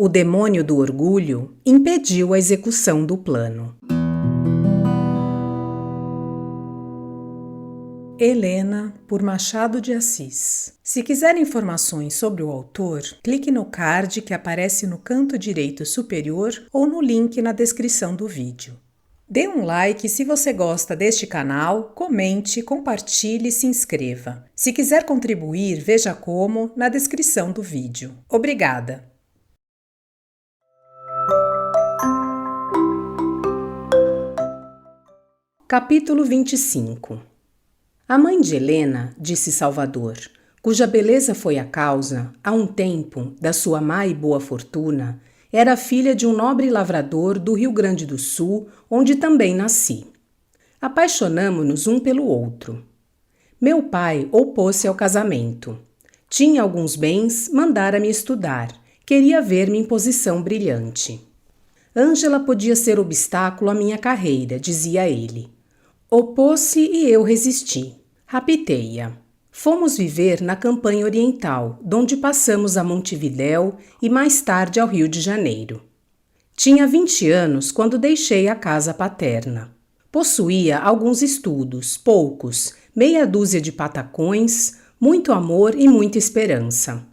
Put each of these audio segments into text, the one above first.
O demônio do orgulho impediu a execução do plano. Helena, por Machado de Assis. Se quiser informações sobre o autor, clique no card que aparece no canto direito superior ou no link na descrição do vídeo. Dê um like se você gosta deste canal, comente, compartilhe e se inscreva. Se quiser contribuir, veja como na descrição do vídeo. Obrigada! Capítulo 25. A mãe de Helena, disse Salvador, cuja beleza foi a causa, há um tempo, da sua má e boa fortuna, era filha de um nobre lavrador do Rio Grande do Sul, onde também nasci. Apaixonamo-nos um pelo outro. Meu pai opôs-se ao casamento. Tinha alguns bens, mandara-me estudar. Queria ver-me em posição brilhante. Ângela podia ser obstáculo à minha carreira, dizia ele. Opôs-se e eu resisti. Raptei-a. Fomos viver na Campanha Oriental, donde passamos a Montevidéu e mais tarde ao Rio de Janeiro. Tinha 20 anos quando deixei a casa paterna. Possuía alguns estudos, poucos, meia dúzia de patacões, muito amor e muita esperança.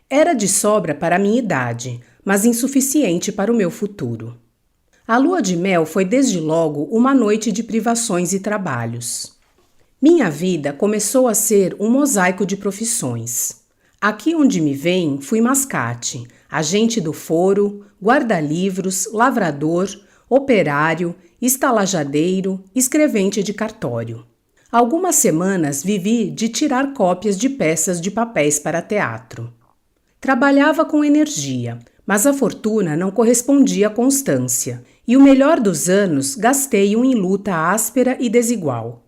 Era de sobra para a minha idade, mas insuficiente para o meu futuro. A lua de mel foi desde logo uma noite de privações e trabalhos. Minha vida começou a ser um mosaico de profissões. Aqui onde me veem, fui mascate, agente do foro, guarda-livros, lavrador, operário, estalajadeiro, escrevente de cartório. Algumas semanas vivi de tirar cópias de peças de papéis para teatro. Trabalhava com energia, mas a fortuna não correspondia à constância, e o melhor dos anos gastei-o em luta áspera e desigual.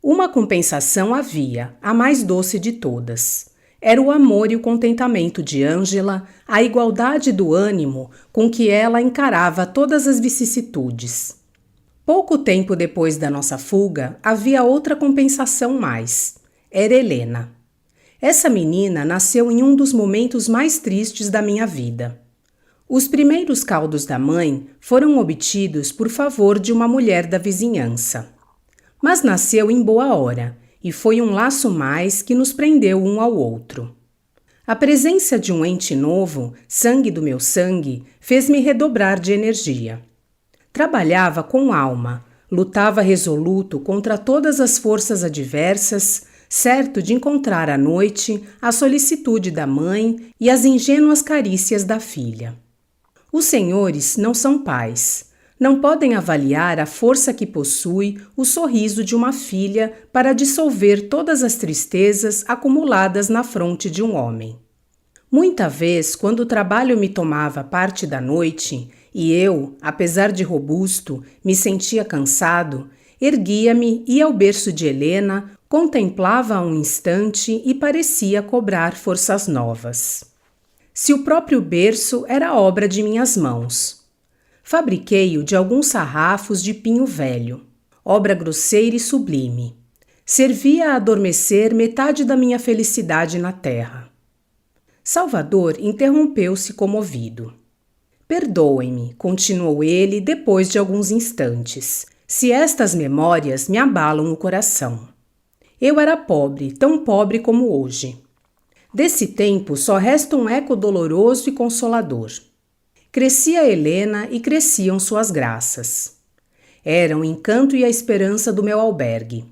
Uma compensação havia, a mais doce de todas. Era o amor e o contentamento de Ângela, a igualdade do ânimo com que ela encarava todas as vicissitudes. Pouco tempo depois da nossa fuga, havia outra compensação mais. Era Helena. Essa menina nasceu em um dos momentos mais tristes da minha vida. Os primeiros caldos da mãe foram obtidos por favor de uma mulher da vizinhança. Mas nasceu em boa hora, e foi um laço mais que nos prendeu um ao outro. A presença de um ente novo, sangue do meu sangue, fez-me redobrar de energia. Trabalhava com alma, lutava resoluto contra todas as forças adversas, certo de encontrar à noite a solicitude da mãe e as ingênuas carícias da filha. Os senhores não são pais. Não podem avaliar a força que possui o sorriso de uma filha para dissolver todas as tristezas acumuladas na fronte de um homem. Muita vez, quando o trabalho me tomava parte da noite e eu, apesar de robusto, me sentia cansado, erguia-me, ia ao berço de Helena, contemplava-a um instante e parecia cobrar forças novas. Se o próprio berço era obra de minhas mãos. Fabriquei-o de alguns sarrafos de pinho velho, obra grosseira e sublime. Servia a adormecer metade da minha felicidade na terra. Salvador interrompeu-se comovido. Perdoem-me, continuou ele depois de alguns instantes, se estas memórias me abalam o coração. Eu era pobre, tão pobre como hoje. Desse tempo só resta um eco doloroso e consolador. Crescia Helena e cresciam suas graças. Eram o encanto e a esperança do meu albergue.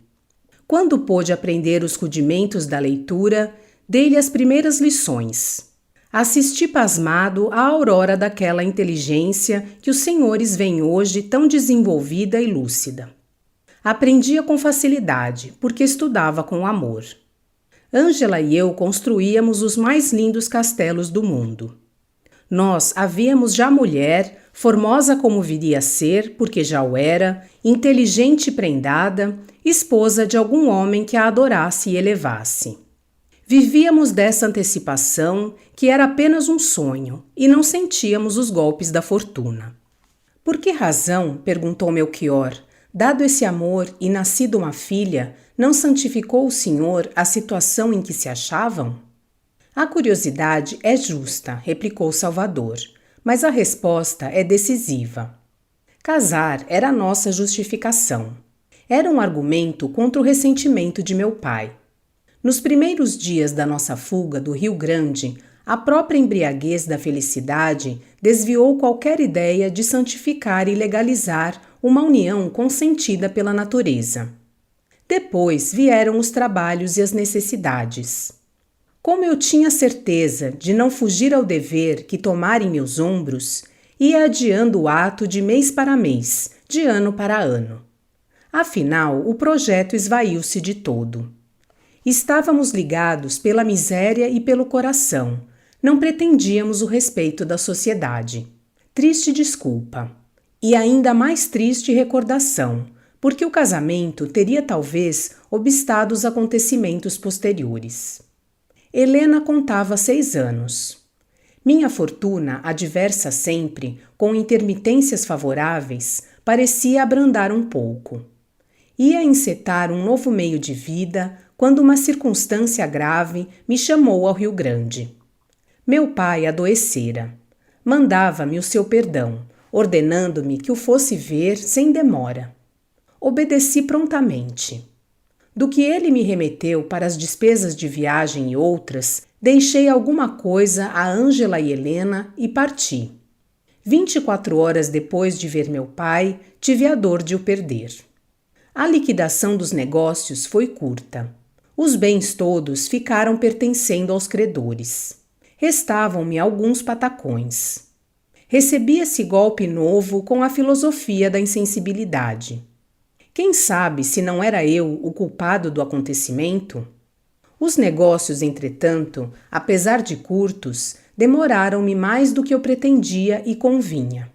Quando pôde aprender os rudimentos da leitura, dei-lhe as primeiras lições. Assisti pasmado à aurora daquela inteligência que os senhores veem hoje tão desenvolvida e lúcida. Aprendia com facilidade, porque estudava com amor. Ângela e eu construíamos os mais lindos castelos do mundo. Nós a víamos já mulher, formosa como viria a ser, porque já o era, inteligente e prendada, esposa de algum homem que a adorasse e elevasse. Vivíamos dessa antecipação, que era apenas um sonho, e não sentíamos os golpes da fortuna. Por que razão, perguntou Melchior, dado esse amor e nascido uma filha, não santificou o senhor a situação em que se achavam? A curiosidade é justa, replicou Salvador, Mas a resposta é decisiva. Casar era a nossa justificação. Era um argumento contra o ressentimento de meu pai. Nos primeiros dias da nossa fuga do Rio Grande, a própria embriaguez da felicidade desviou qualquer ideia de santificar e legalizar uma união consentida pela natureza. Depois vieram os trabalhos e as necessidades. Como eu tinha certeza de não fugir ao dever que tomara em meus ombros, ia adiando o ato de mês para mês, de ano para ano. Afinal, o projeto esvaiu-se de todo. Estávamos ligados pela miséria e pelo coração. Não pretendíamos o respeito da sociedade. Triste desculpa. E ainda mais triste recordação, porque o casamento teria talvez obstado os acontecimentos posteriores. Helena contava 6 anos. Minha fortuna, adversa sempre, com intermitências favoráveis, parecia abrandar um pouco. Ia encetar um novo meio de vida quando uma circunstância grave me chamou ao Rio Grande. Meu pai adoecera. Mandava-me o seu perdão, ordenando-me que o fosse ver sem demora. Obedeci prontamente. Do que ele me remeteu para as despesas de viagem e outras, deixei alguma coisa a Ângela e Helena e parti. 24 horas depois de ver meu pai, tive a dor de o perder. A liquidação dos negócios foi curta. Os bens todos ficaram pertencendo aos credores. Restavam-me alguns patacões. Recebi esse golpe novo com a filosofia da insensibilidade. Quem sabe se não era eu o culpado do acontecimento? Os negócios, entretanto, apesar de curtos, demoraram-me mais do que eu pretendia e convinha.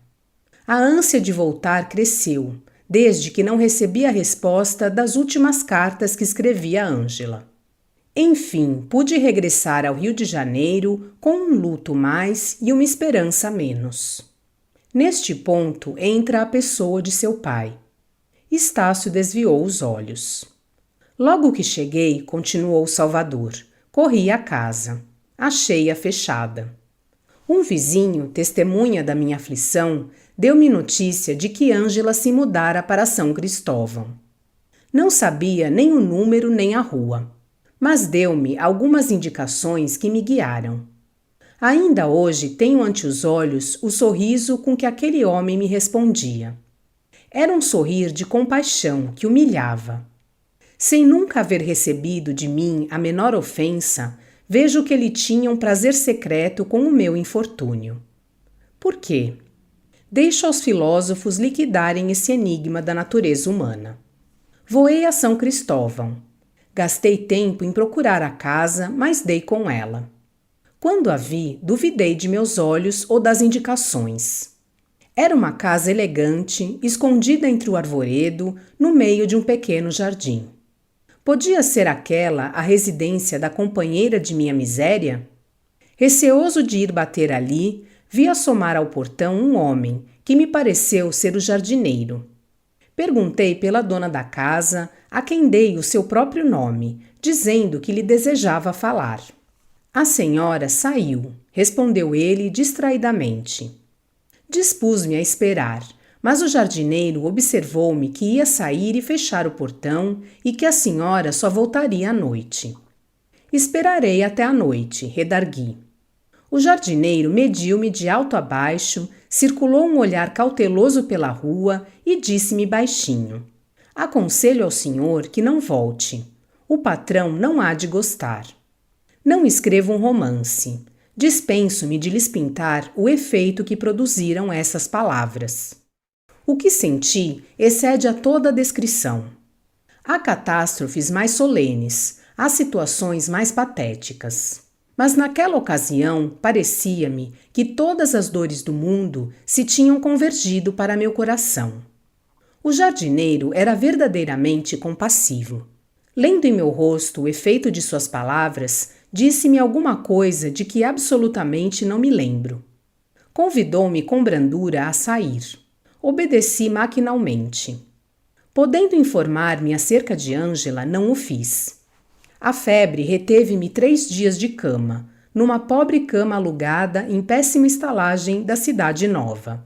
A ânsia de voltar cresceu, desde que não recebi a resposta das últimas cartas que escrevi a Ângela. Enfim, pude regressar ao Rio de Janeiro com um luto mais e uma esperança menos. Neste ponto entra a pessoa de seu pai. Estácio desviou os olhos. Logo que cheguei, continuou Salvador, corri à casa. Achei-a fechada. Um vizinho, testemunha da minha aflição, deu-me notícia de que Ângela se mudara para São Cristóvão. Não sabia nem o número nem a rua, mas deu-me algumas indicações que me guiaram. Ainda hoje tenho ante os olhos o sorriso com que aquele homem me respondia. Era um sorrir de compaixão que humilhava. Sem nunca haver recebido de mim a menor ofensa, vejo que ele tinha um prazer secreto com o meu infortúnio. Por quê? Deixo aos filósofos liquidarem esse enigma da natureza humana. Voei a São Cristóvão. Gastei tempo em procurar a casa, mas dei com ela. Quando a vi, duvidei de meus olhos ou das indicações. Era uma casa elegante, escondida entre o arvoredo, no meio de um pequeno jardim. Podia ser aquela a residência da companheira de minha miséria? Receoso de ir bater ali, vi assomar ao portão um homem, que me pareceu ser o jardineiro. Perguntei pela dona da casa, a quem dei o seu próprio nome, dizendo que lhe desejava falar. A senhora saiu, respondeu ele distraidamente. Dispus-me a esperar, mas o jardineiro observou-me que ia sair e fechar o portão e que a senhora só voltaria à noite. Esperarei até a noite, redargui. O jardineiro mediu-me de alto a baixo, circulou um olhar cauteloso pela rua e disse-me baixinho: aconselho ao senhor que não volte. O patrão não há de gostar. Não escrevo um romance. Dispenso-me de lhes pintar o efeito que produziram essas palavras. O que senti excede a toda a descrição. Há catástrofes mais solenes, há situações mais patéticas. Mas naquela ocasião parecia-me que todas as dores do mundo se tinham convergido para meu coração. O jardineiro era verdadeiramente compassivo. Lendo em meu rosto o efeito de suas palavras, disse-me alguma coisa de que absolutamente não me lembro. Convidou-me com brandura a sair. Obedeci maquinalmente. Podendo informar-me acerca de Ângela, não o fiz. A febre reteve-me 3 dias de cama. numa pobre cama alugada em péssima estalagem da cidade nova.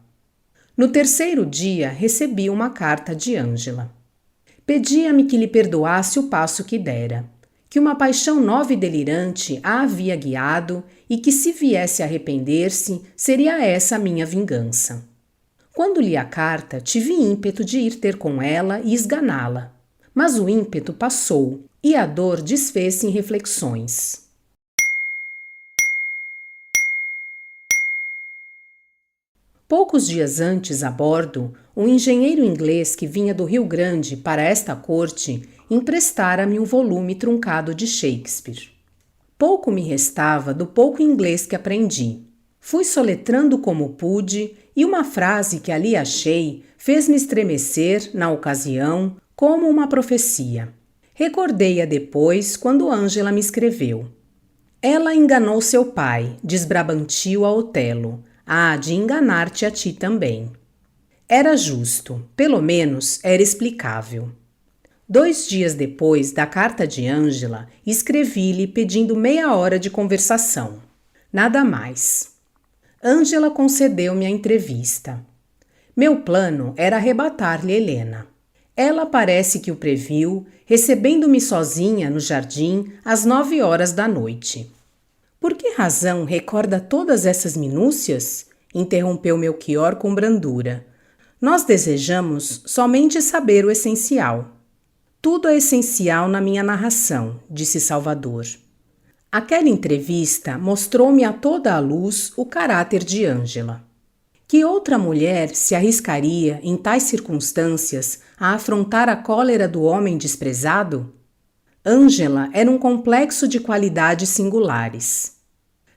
No terceiro dia, recebi uma carta de Ângela. Pedia-me que lhe perdoasse o passo que dera, que uma paixão nova e delirante a havia guiado e que, se viesse a arrepender-se, seria essa a minha vingança. Quando li a carta, tive ímpeto de ir ter com ela e esganá-la, mas o ímpeto passou e a dor desfez-se em reflexões. Poucos dias antes, a bordo, um engenheiro inglês que vinha do Rio Grande para esta corte emprestara-me um volume truncado de Shakespeare. Pouco me restava do pouco inglês que aprendi. Fui soletrando como pude e uma frase que ali achei fez-me estremecer, na ocasião, como uma profecia. Recordei-a depois quando Ângela me escreveu. Ela enganou seu pai, desbrabantiu a Otelo. Há de enganar-te a ti também. Era justo, pelo menos era explicável. 2 dias depois da carta de Ângela, escrevi-lhe pedindo meia hora de conversação. Nada mais. Ângela concedeu-me a entrevista. Meu plano era arrebatar-lhe Helena. Ela parece que o previu, recebendo-me sozinha no jardim às 9 horas da noite. Por que razão recorda todas essas minúcias? Interrompeu Melchior com brandura. Nós desejamos somente saber o essencial. Tudo é essencial na minha narração, disse Salvador. Aquela entrevista mostrou-me a toda a luz o caráter de Ângela. Que outra mulher se arriscaria, em tais circunstâncias, a afrontar a cólera do homem desprezado? Ângela era um complexo de qualidades singulares.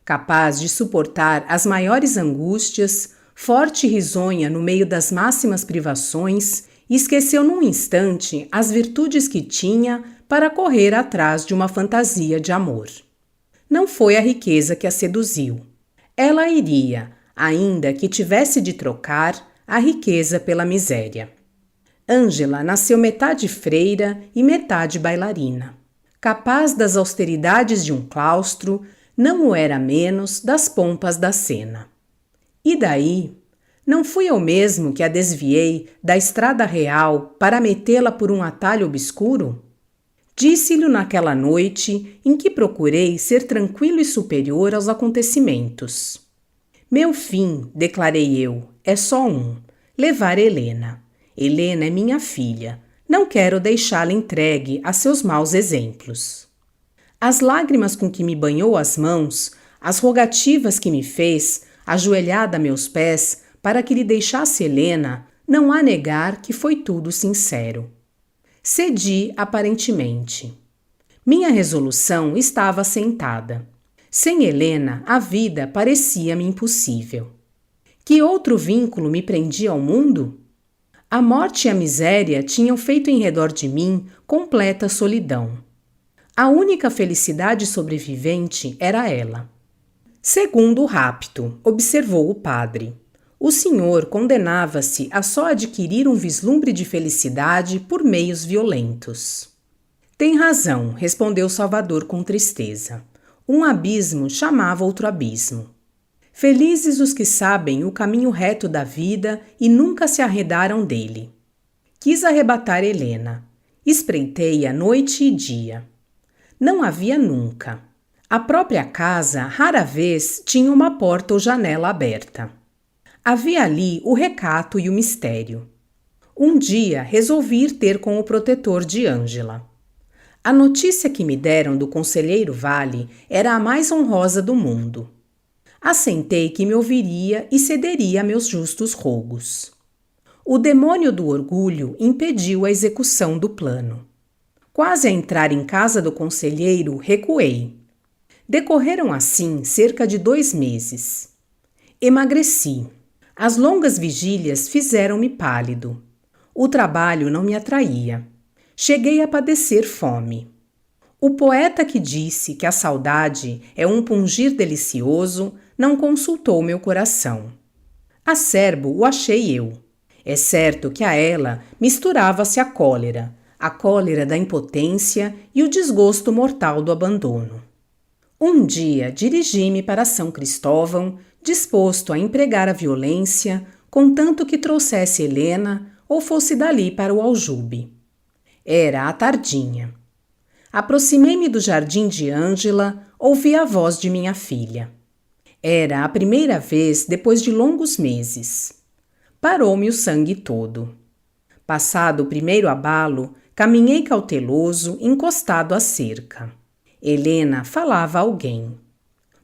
Capaz de suportar as maiores angústias, forte e risonha no meio das máximas privações, esqueceu num instante as virtudes que tinha para correr atrás de uma fantasia de amor. Não foi a riqueza que a seduziu. Ela iria, ainda que tivesse de trocar, a riqueza pela miséria. Ângela nasceu metade freira e metade bailarina. Capaz das austeridades de um claustro, não o era menos das pompas da cena. E daí? Não fui eu mesmo que a desviei da estrada real para metê-la por um atalho obscuro? Disse-lhe naquela noite em que procurei ser tranquilo e superior aos acontecimentos. Meu fim, declarei eu, é só um: levar Helena. Helena é minha filha. Não quero deixá-la entregue a seus maus exemplos. As lágrimas com que me banhou as mãos, as rogativas que me fez, ajoelhada a meus pés, para que lhe deixasse Helena, não há negar que foi tudo sincero. Cedi aparentemente. Minha resolução estava assentada. Sem Helena, a vida parecia-me impossível. Que outro vínculo me prendia ao mundo? A morte e a miséria tinham feito em redor de mim completa solidão. A única felicidade sobrevivente era ela. Segundo o rapto, observou o padre. O senhor condenava-se a só adquirir um vislumbre de felicidade por meios violentos. Tem razão, respondeu Salvador com tristeza. Um abismo chamava outro abismo. Felizes os que sabem o caminho reto da vida e nunca se arredaram dele. Quis arrebatar Helena. Espreitei-a noite e dia. Não havia nunca. A própria casa, rara vez, tinha uma porta ou janela aberta. Havia ali o recato e o mistério. Um dia resolvi ir ter com o protetor de Ângela. A notícia que me deram do conselheiro Vale era a mais honrosa do mundo. Assentei que me ouviria e cederia a meus justos rogos. O demônio do orgulho impediu a execução do plano. Quase a entrar em casa do conselheiro, recuei. Decorreram assim cerca de 2 meses. Emagreci. As longas vigílias fizeram-me pálido. O trabalho não me atraía. Cheguei a padecer fome. O poeta que disse que a saudade é um pungir delicioso não consultou meu coração. Acerbo o achei eu. É certo que a ela misturava-se a cólera da impotência e o desgosto mortal do abandono. Um dia dirigi-me para São Cristóvão, disposto a empregar a violência, contanto que trouxesse Helena ou fosse dali para o aljube. Era à tardinha. Aproximei-me do jardim de Ângela, ouvi a voz de minha filha. Era a primeira vez depois de longos meses. Parou-me o sangue todo. Passado o primeiro abalo, caminhei cauteloso, encostado à cerca. Helena falava a alguém.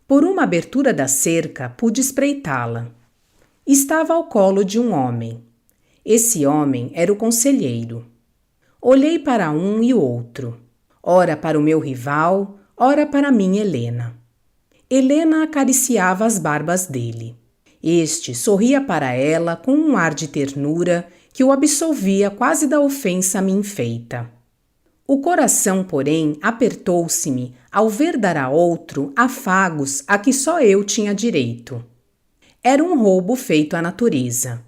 Por uma abertura da cerca, pude espreitá-la. Estava ao colo de um homem. Esse homem era o conselheiro. Olhei para um e outro, ora para o meu rival, ora para minha Helena. Helena acariciava as barbas dele. Este sorria para ela com um ar de ternura que o absolvia quase da ofensa a mim feita. O coração, porém, apertou-se-me ao ver dar a outro afagos a que só eu tinha direito. Era um roubo feito à natureza.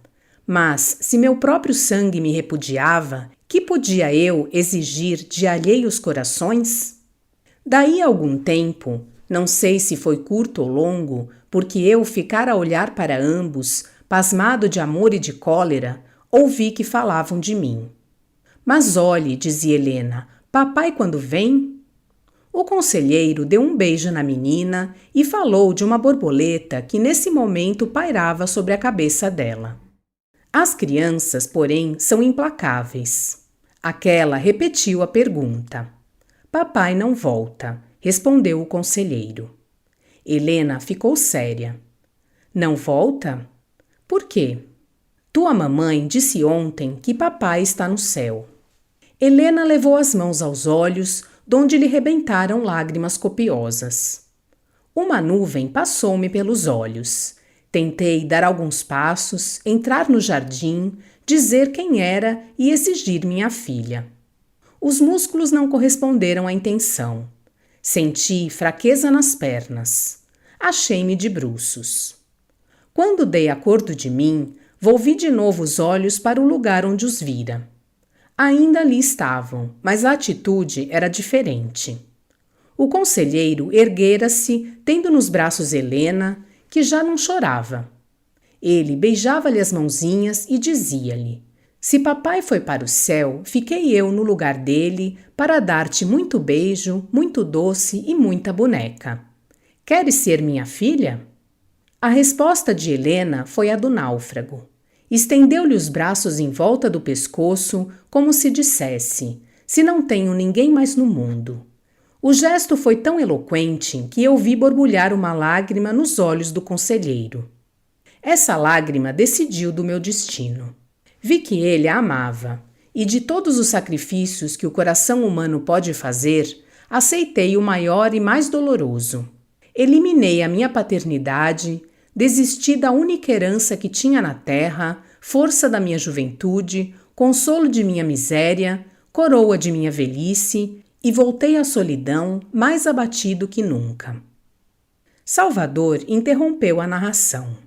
Mas, se meu próprio sangue me repudiava, que podia eu exigir de alheios corações? Daí a algum tempo, não sei se foi curto ou longo, porque eu ficara a olhar para ambos, pasmado de amor e de cólera, ouvi que falavam de mim. Mas olhe, dizia Helena, papai quando vem? O conselheiro deu um beijo na menina e falou de uma borboleta que nesse momento pairava sobre a cabeça dela. As crianças, porém, são implacáveis. Aquela repetiu a pergunta. Papai não volta, respondeu o conselheiro. Helena ficou séria. Não volta? Por quê? Tua mamãe disse ontem que papai está no céu. Helena levou as mãos aos olhos, donde lhe rebentaram lágrimas copiosas. Uma nuvem passou-me pelos olhos. Tentei dar alguns passos, entrar no jardim, dizer quem era e exigir minha filha. Os músculos não corresponderam à intenção. Senti fraqueza nas pernas. Achei-me de bruços. Quando dei acordo de mim, volvi de novo os olhos para o lugar onde os vira. Ainda ali estavam, mas a atitude era diferente. O conselheiro erguera-se, tendo nos braços Helena, que já não chorava. Ele beijava-lhe as mãozinhas e dizia-lhe: se papai foi para o céu, fiquei eu no lugar dele para dar-te muito beijo, muito doce e muita boneca. Queres ser minha filha? A resposta de Helena foi a do náufrago. Estendeu-lhe os braços em volta do pescoço, como se dissesse: se não tenho ninguém mais no mundo. O gesto foi tão eloquente que eu vi borbulhar uma lágrima nos olhos do conselheiro. Essa lágrima decidiu do meu destino. Vi que ele a amava, e de todos os sacrifícios que o coração humano pode fazer, aceitei o maior e mais doloroso. Eliminei a minha paternidade, desisti da única herança que tinha na terra, força da minha juventude, consolo de minha miséria, coroa de minha velhice, e voltei à solidão mais abatido que nunca. Salvador interrompeu a narração.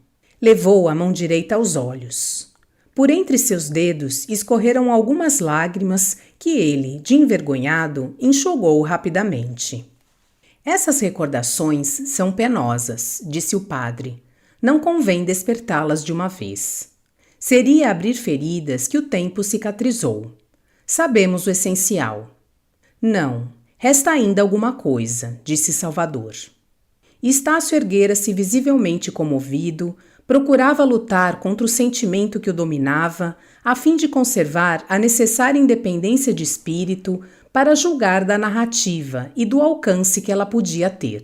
Levou a mão direita aos olhos. Por entre seus dedos escorreram algumas lágrimas que ele, de envergonhado, enxugou rapidamente. Essas recordações são penosas, disse o padre. Não convém despertá-las de uma vez. Seria abrir feridas que o tempo cicatrizou. Sabemos o essencial. Não, resta ainda alguma coisa, disse Salvador. Estácio erguera-se visivelmente comovido, procurava lutar contra o sentimento que o dominava, a fim de conservar a necessária independência de espírito para julgar da narrativa e do alcance que ela podia ter.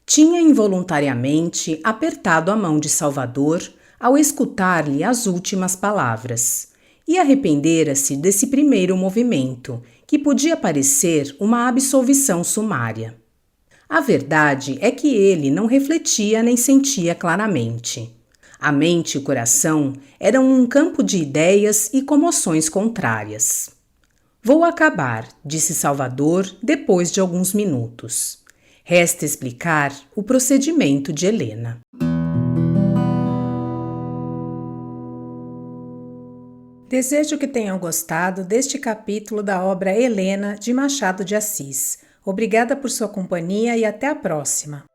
Tinha involuntariamente apertado a mão de Salvador ao escutar-lhe as últimas palavras, e arrependera-se desse primeiro movimento, que podia parecer uma absolvição sumária. A verdade é que ele não refletia nem sentia claramente. A mente e o coração eram um campo de ideias e comoções contrárias. Vou acabar, disse Salvador depois de alguns minutos. Resta explicar o procedimento de Helena. Desejo que tenham gostado deste capítulo da obra Helena de Machado de Assis, Obrigada por sua companhia e até a próxima.